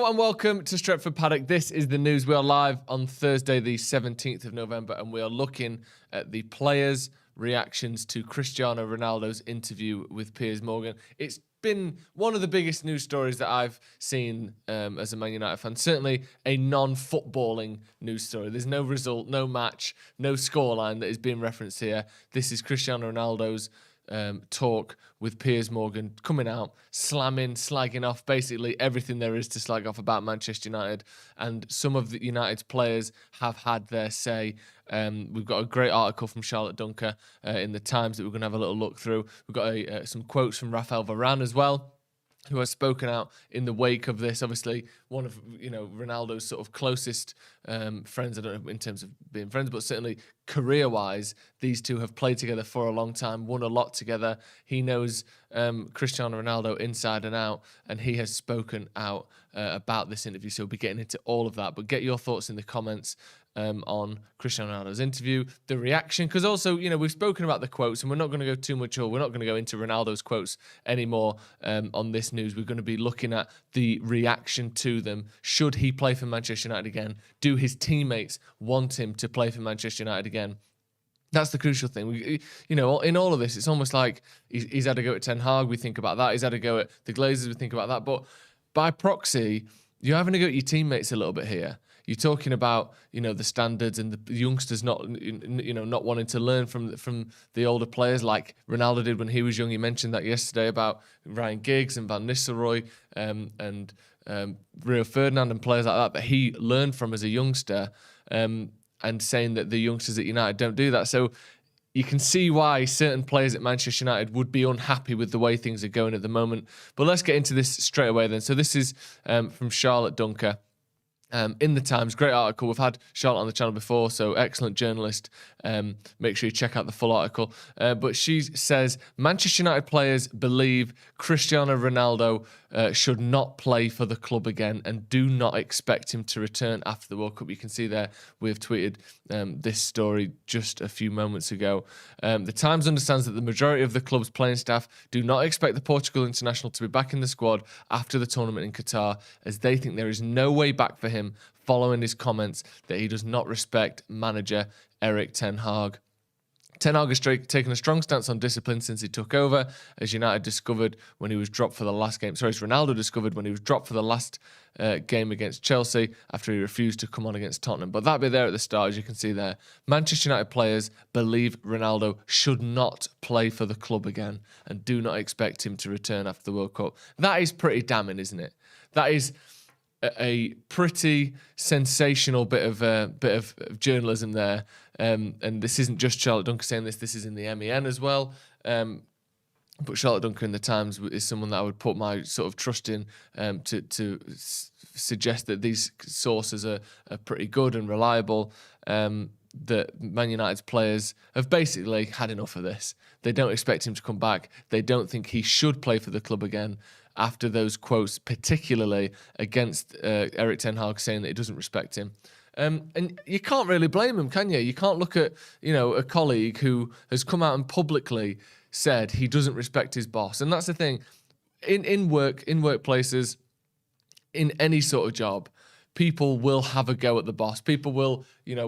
Hello and welcome to Stretford Paddock. This is the news. We are live on Thursday, the 17th of November, and we are looking at the players' reactions to Cristiano Ronaldo's interview with Piers Morgan. It's been one of the biggest news stories that I've seen as a Man United fan. Certainly a non-footballing news story. There's no result, no match, no scoreline that is being referenced here. This is Cristiano Ronaldo's talk with Piers Morgan, coming out, slagging off basically everything there is to slag off about Manchester United. And some of the United's players have had their say. We've got a great article from Charlotte Dunker in the Times that we're going to have a little look through. We've got some quotes from Raphaël Varane as well, who has spoken out in the wake of this. Obviously, one of Ronaldo's sort of closest friends. I don't know in terms of being friends, but certainly career-wise, these two have played together for a long time, won a lot together. He knows Cristiano Ronaldo inside and out, and he has spoken out about this interview. So we'll be getting into all of that. But get your thoughts in the comments on Cristiano Ronaldo's interview, the reaction, because also, we've spoken about the quotes, and we're not going to go too much, or we're not going to go into Ronaldo's quotes anymore on this news. We're going to be looking at the reaction to them. Should he play for Manchester United again? Do his teammates want him to play for Manchester United again? That's the crucial thing. In all of this, it's almost like he's had a go at Ten Hag. We think about that. He's had a go at the Glazers. We think about that. But by proxy, you're having a go at your teammates a little bit here. You're talking about, the standards and the youngsters not wanting to learn from the older players like Ronaldo did when he was young. You mentioned that yesterday about Ryan Giggs and Van Nistelrooy and Rio Ferdinand and players like that he learned from as a youngster, and saying that the youngsters at United don't do that. So you can see why certain players at Manchester United would be unhappy with the way things are going at the moment. But let's get into this straight away then. So this is from Charlotte Dunker. In the Times, great article. We've had Charlotte on the channel before, so excellent journalist. Make sure you check out the full article. But she says, Manchester United players believe Cristiano Ronaldo should not play for the club again and do not expect him to return after the World Cup. You can see there, we've tweeted this story just a few moments ago. The Times understands that the majority of the club's playing staff do not expect the Portugal international to be back in the squad after the tournament in Qatar, as they think there is no way back for him following his comments that he does not respect manager Erik Ten Hag. Ten Hag has taken a strong stance on discipline since he took over, as United discovered when he was dropped for the last game. Sorry, as Ronaldo discovered when he was dropped for the last game against Chelsea after he refused to come on against Tottenham. But that bit there at the start, as you can see there, Manchester United players believe Ronaldo should not play for the club again and do not expect him to return after the World Cup. That is pretty damning, isn't it? That is a pretty sensational bit of journalism there, and this isn't just Charlotte Dunker saying this. This is in the MEN as well. But Charlotte Dunker in the Times is someone that I would put my sort of trust in to suggest that these sources are pretty good and reliable. That Man United's players have basically had enough of this. They don't expect him to come back. They don't think he should play for the club again after those quotes, particularly against Erik Ten Hag saying that he doesn't respect him. And you can't really blame him, can you? You can't look at, a colleague who has come out and publicly said he doesn't respect his boss. And that's the thing. In workplaces, in any sort of job, people will have a go at the boss. People will,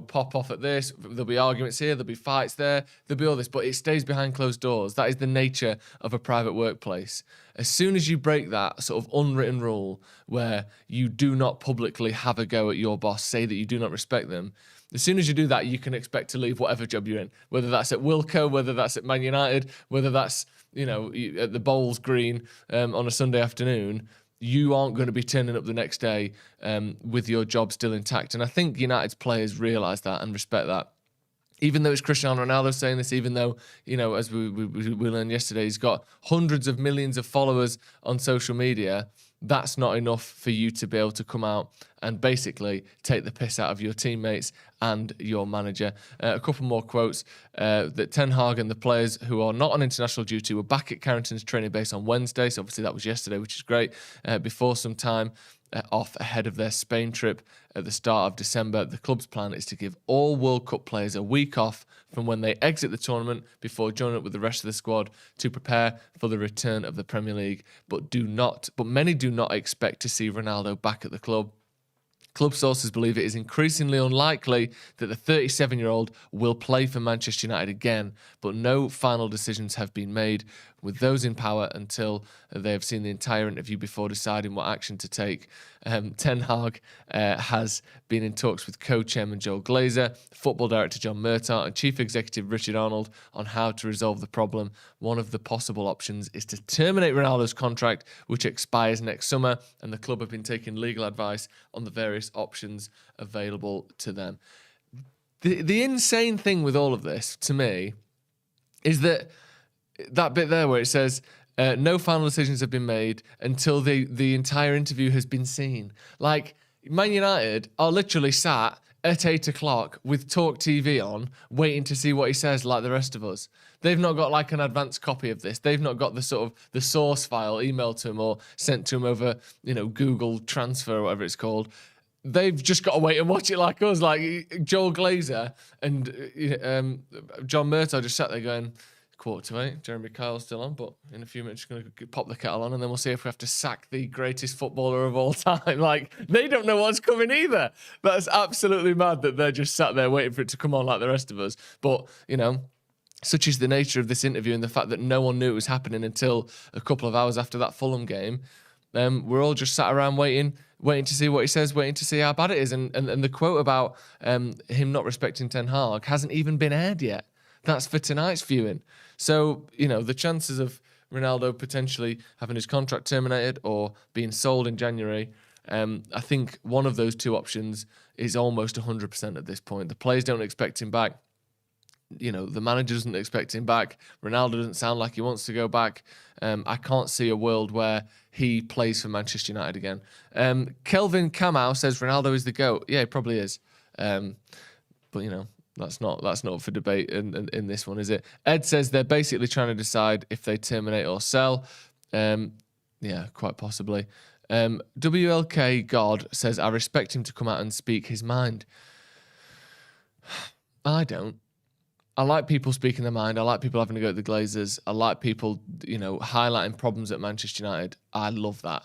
pop off at this. There'll be arguments here. There'll be fights there. There'll be all this. But it stays behind closed doors. That is the nature of a private workplace. As soon as you break that sort of unwritten rule where you do not publicly have a go at your boss, say that you do not respect them, as soon as you do that, you can expect to leave whatever job you're in, whether that's at Wilco, whether that's at Man United, whether that's, at the Bowls Green on a Sunday afternoon. You aren't going to be turning up the next day with your job still intact. And I think United's players realise that and respect that. Even though it's Cristiano Ronaldo saying this, even though, as we learned yesterday, he's got hundreds of millions of followers on social media, that's not enough for you to be able to come out and basically take the piss out of your teammates and your manager. A couple more quotes. That Ten Hag and the players who are not on international duty were back at Carrington's training base on Wednesday. So obviously that was yesterday, which is great. Before some time off ahead of their Spain trip at the start of December. The club's plan is to give all World Cup players a week off from when they exit the tournament before joining up with the rest of the squad to prepare for the return of the Premier League. But many do not expect to see Ronaldo back at the club. Club sources believe it is increasingly unlikely that the 37-year-old will play for Manchester United again, but no final decisions have been made with those in power until they have seen the entire interview before deciding what action to take. Ten Hag has been in talks with co-chairman Joel Glazer, football director John Murtaugh, and chief executive Richard Arnold on how to resolve the problem. One of the possible options is to terminate Ronaldo's contract, which expires next summer, and the club have been taking legal advice on the various options available to them. The insane thing with all of this, to me, is that bit there where it says no final decisions have been made until the entire interview has been seen. Like, Man United are literally sat at 8 o'clock with Talk TV on, waiting to see what he says like the rest of us. They've not got like an advanced copy of this. They've not got the sort of the source file emailed to him or sent to him over, Google Transfer or whatever it's called. They've just got to wait and watch it like us. Like Joel Glazer and John Murtaugh just sat there going, 7:45. Jeremy Kyle's still on, but in a few minutes, going to pop the kettle on, and then we'll see if we have to sack the greatest footballer of all time. Like, they don't know what's coming either. That's absolutely mad that they're just sat there waiting for it to come on like the rest of us. But, such is the nature of this interview and the fact that no one knew it was happening until a couple of hours after that Fulham game. We're all just sat around waiting to see what he says, waiting to see how bad it is. And the quote about him not respecting Ten Hag hasn't even been aired yet. That's for tonight's viewing. So, the chances of Ronaldo potentially having his contract terminated or being sold in January, I think one of those two options is almost 100% at this point. The players don't expect him back. The manager doesn't expect him back. Ronaldo doesn't sound like he wants to go back. I can't see a world where he plays for Manchester United again. Kelvin Kamau says Ronaldo is the GOAT. Yeah, he probably is. But, that's not up for debate in this one, is it? Ed says they're basically trying to decide if they terminate or sell. Yeah, quite possibly. WLK God says, I respect him to come out and speak his mind. I don't. I like people speaking their mind. I like people having to go at the Glazers. I like people, highlighting problems at Manchester United. I love that.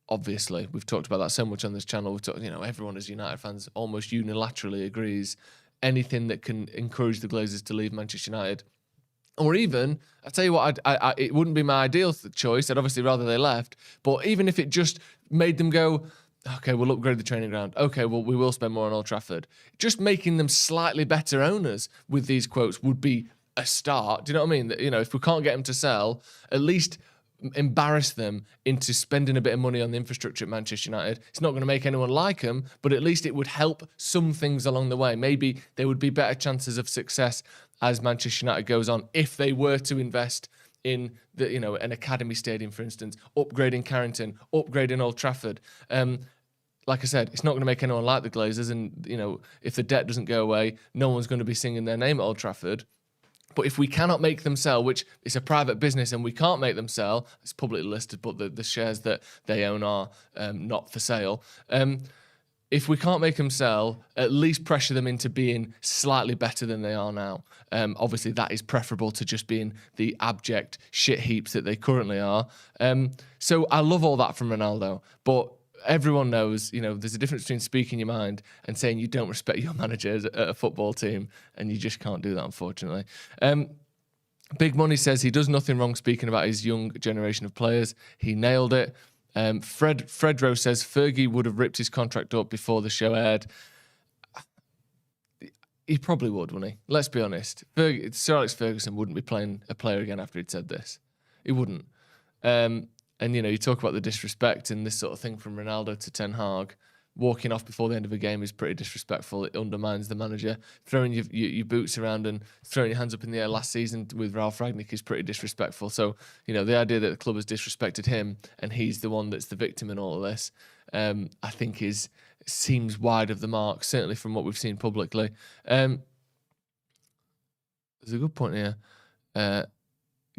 Obviously, we've talked about that so much on this channel. We've talked, everyone as United fans almost unilaterally agrees anything that can encourage the Glazers to leave Manchester United. Or even, I tell you what, it wouldn't be my ideal choice. I'd obviously rather they left. But even if it just made them go, okay, we'll upgrade the training ground. Okay, well, we will spend more on Old Trafford. Just making them slightly better owners with these quotes would be a start. Do you know what I mean? If we can't get them to sell, at least embarrass them into spending a bit of money on the infrastructure at Manchester United. It's not going to make anyone like them, but at least it would help some things along the way. Maybe there would be better chances of success as Manchester United goes on if they were to invest in an academy stadium, for instance, upgrading Carrington, upgrading Old Trafford. Like I said, it's not going to make anyone like the Glazers, and if the debt doesn't go away, no one's going to be singing their name at Old Trafford. But if we cannot make them sell, which is a private business and we can't make them sell, it's publicly listed, but the shares that they own are not for sale. If we can't make them sell, at least pressure them into being slightly better than they are now. Obviously, that is preferable to just being the abject shit heaps that they currently are. So I love all that from Ronaldo, but everyone knows, there's a difference between speaking your mind and saying you don't respect your manager at a football team, and you just can't do that, unfortunately. Big Money says he does nothing wrong speaking about his young generation of players. He nailed it. Fredro says Fergie would have ripped his contract up before the show aired. He probably would, wouldn't he? Let's be honest. Sir Alex Ferguson wouldn't be playing a player again after he'd said this. He wouldn't. And, you talk about the disrespect and this sort of thing from Ronaldo to Ten Hag. Walking off before the end of a game is pretty disrespectful. It undermines the manager. Throwing your boots around and throwing your hands up in the air last season with Ralf Rangnick is pretty disrespectful. So, the idea that the club has disrespected him and he's the one that's the victim in all of this, I think is seems wide of the mark, certainly from what we've seen publicly. There's a good point here.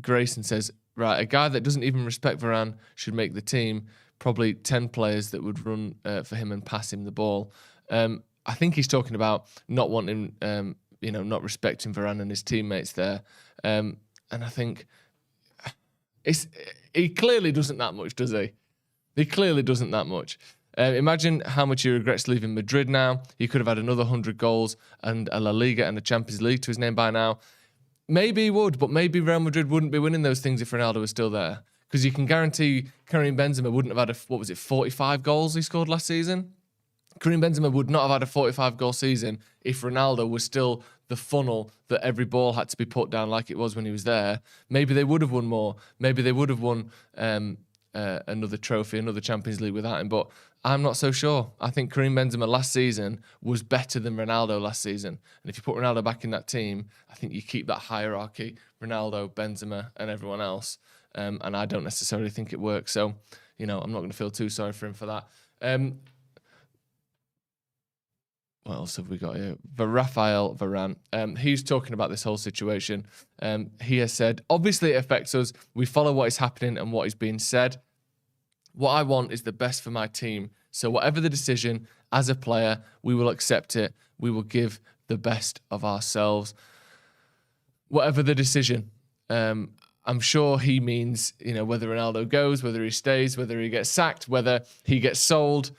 Grayson says, right, a guy that doesn't even respect Varane should make the team. Probably 10 players that would run for him and pass him the ball. I think he's talking about not wanting, not respecting Varane and his teammates there. And I think he clearly doesn't that much, does he? He clearly doesn't that much. Imagine how much he regrets leaving Madrid now. He could have had another 100 goals and a La Liga and a Champions League to his name by now. Maybe he would, but maybe Real Madrid wouldn't be winning those things if Ronaldo was still there. Because you can guarantee Karim Benzema wouldn't have had 45 goals he scored last season? Karim Benzema would not have had a 45-goal season if Ronaldo was still the funnel that every ball had to be put down like it was when he was there. Maybe they would have won more. Maybe they would have won another trophy, another Champions League without him. But I'm not so sure. I think Karim Benzema last season was better than Ronaldo last season. And if you put Ronaldo back in that team, I think you keep that hierarchy, Ronaldo, Benzema, and everyone else. And I don't necessarily think it works. So, I'm not going to feel too sorry for him for that. What else have we got here? Raphaël Varane. He's talking about this whole situation. He has said, obviously it affects us. We follow what is happening and what is being said. What I want is the best for my team. So whatever the decision, as a player, we will accept it. We will give the best of ourselves. Whatever the decision. I'm sure he means, whether Ronaldo goes, whether he stays, whether he gets sacked, whether he gets sold,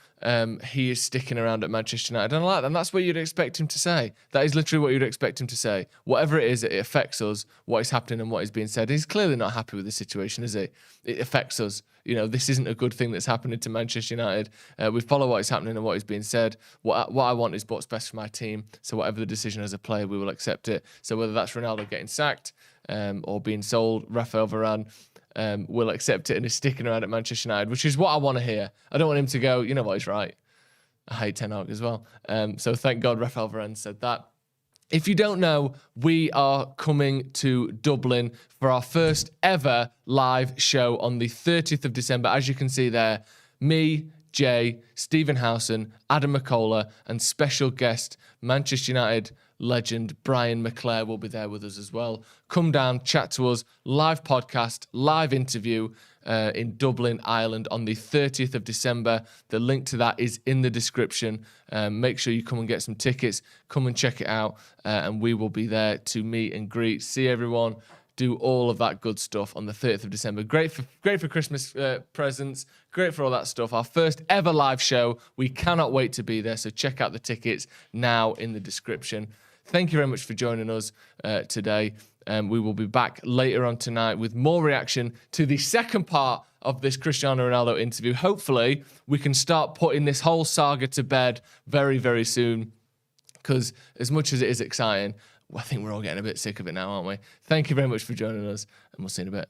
he is sticking around at Manchester United. And I like that. And that's what you'd expect him to say. That is literally what you'd expect him to say. Whatever it is, it affects us, what is happening and what is being said. He's clearly not happy with the situation, is he? It affects us. This isn't a good thing that's happening to Manchester United. We follow what is happening and what is being said. What I want is what's best for my team. So whatever the decision as a player, we will accept it. So whether that's Ronaldo getting sacked, or being sold, Raphaël Varane will accept it and is sticking around at Manchester United, which is what I want to hear. I don't want him to go, you know what, he's right. I hate Ten Hag as well. So thank God Raphaël Varane said that. If you don't know, we are coming to Dublin for our first ever live show on the 30th of December. As you can see there, me, Jay, Stephen Howson, Adam McCullough, and special guest Manchester United legend Brian McClare will be there with us as well. Come down, chat to us, live podcast, live interview in Dublin, Ireland on the 30th of December. The link to that is in the description. Make sure you come and get some tickets. Come and check it out, and we will be there to meet and greet, see everyone, do all of that good stuff on the 30th of December. Great for Christmas presents, great for all that stuff. Our first ever live show. We cannot wait to be there, so check out the tickets now in the description. Thank you very much for joining us today. We will be back later on tonight with more reaction to the second part of this Cristiano Ronaldo interview. Hopefully, we can start putting this whole saga to bed very, very soon, because as much as it is exciting, I think we're all getting a bit sick of it now, aren't we? Thank you very much for joining us, and we'll see you in a bit.